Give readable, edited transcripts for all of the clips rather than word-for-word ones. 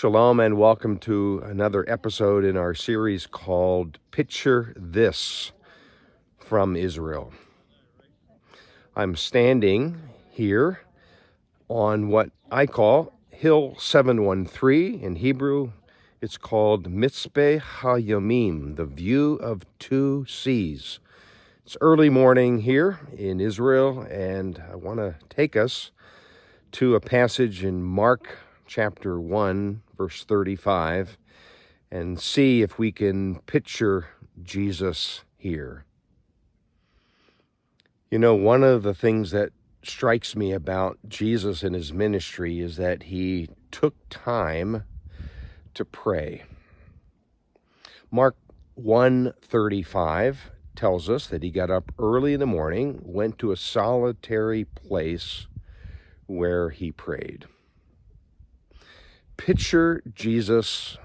Shalom and welcome to another episode in our series called Picture This from Israel. I'm standing here on what I call Hill 713. In Hebrew, it's called Mitzpe Ha-Yammim, the view of two seas. It's early morning here in Israel, and I want to take us to a passage in Mark chapter 1, verse 35, and see if we can picture Jesus here. You know, one of the things that strikes me about Jesus and his ministry is that he took time to pray. Mark 1:35 tells us that he got up early in the morning, went to a solitary place where he prayed. Picture Jesus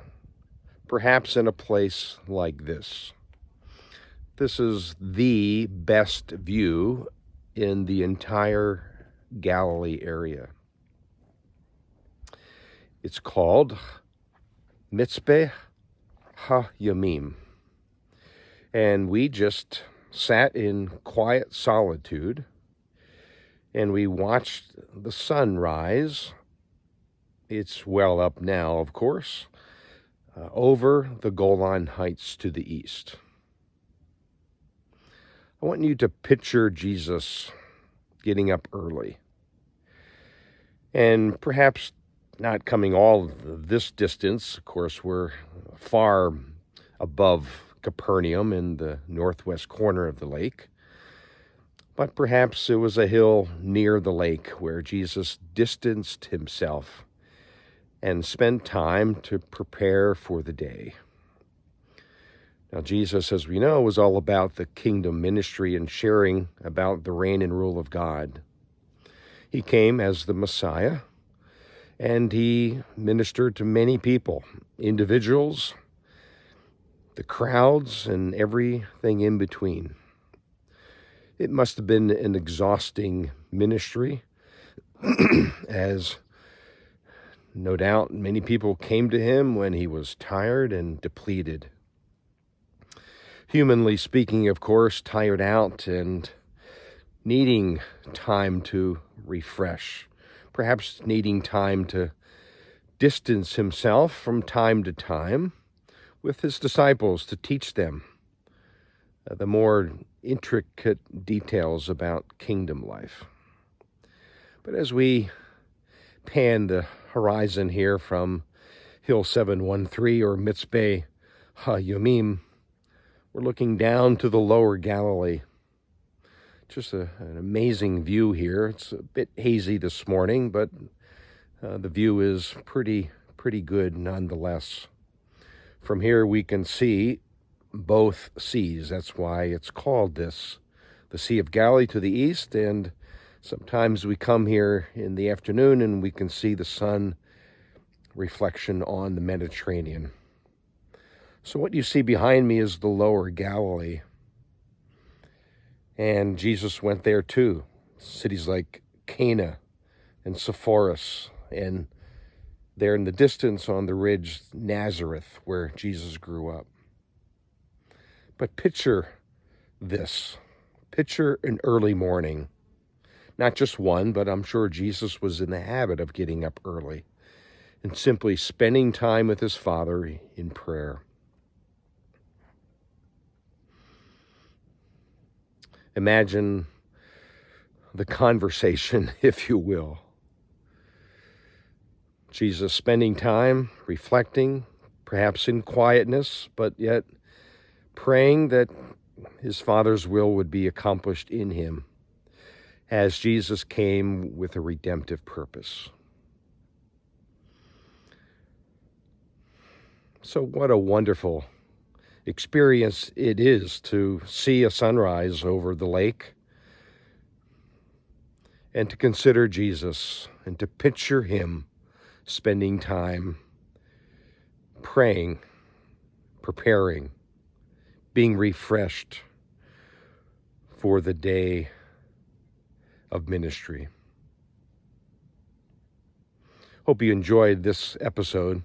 perhaps in a place like this. This is the best view in the entire Galilee area. It's called Mitzpe Ha-Yammim. And we just sat in quiet solitude and we watched the sun rise. It's well up now, of course, over the Golan Heights to the east. I want you to picture Jesus getting up early and perhaps not coming all of this distance. Of course, we're far above Capernaum in the northwest corner of the lake. But perhaps it was a hill near the lake where Jesus distanced himself and spent time to prepare for the day. Now, Jesus, as we know, was all about the kingdom ministry and sharing about the reign and rule of God. He came as the Messiah, and he ministered to many people, individuals, the crowds, and everything in between. It must have been an exhausting ministry, as no doubt many people came to him when he was tired and depleted. Humanly speaking, of course, tired out and needing time to refresh, perhaps needing time to distance himself from time to time with his disciples to teach them the more intricate details about kingdom life. But as we pan the horizon here from Hill 713 or Mitzpe Ha-Yammim, we're looking down to the lower Galilee. Just an amazing view here. It's a bit hazy this morning, but the view is pretty good nonetheless. From here we can see both seas. That's why it's called this. The Sea of Galilee to the east, and sometimes we come here in the afternoon and we can see the sun reflection on the Mediterranean. So what you see behind me is the lower Galilee. And Jesus went there too. Cities like Cana and Sepphoris, and there in the distance on the ridge, Nazareth, where Jesus grew up. But picture this. Picture an early morning. Not just one, but I'm sure Jesus was in the habit of getting up early and simply spending time with his Father in prayer. Imagine the conversation, if you will. Jesus spending time reflecting, perhaps in quietness, but yet praying that his Father's will would be accomplished in him as Jesus came with a redemptive purpose. So what a wonderful experience it is to see a sunrise over the lake and to consider Jesus and to picture him spending time praying, preparing, being refreshed for the day of ministry. Hope you enjoyed this episode.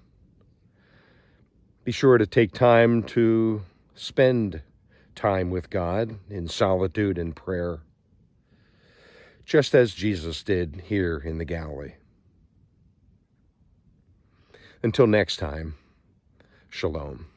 Be sure to take time to spend time with God in solitude and prayer, just as Jesus did here in the Galilee. Until next time, shalom.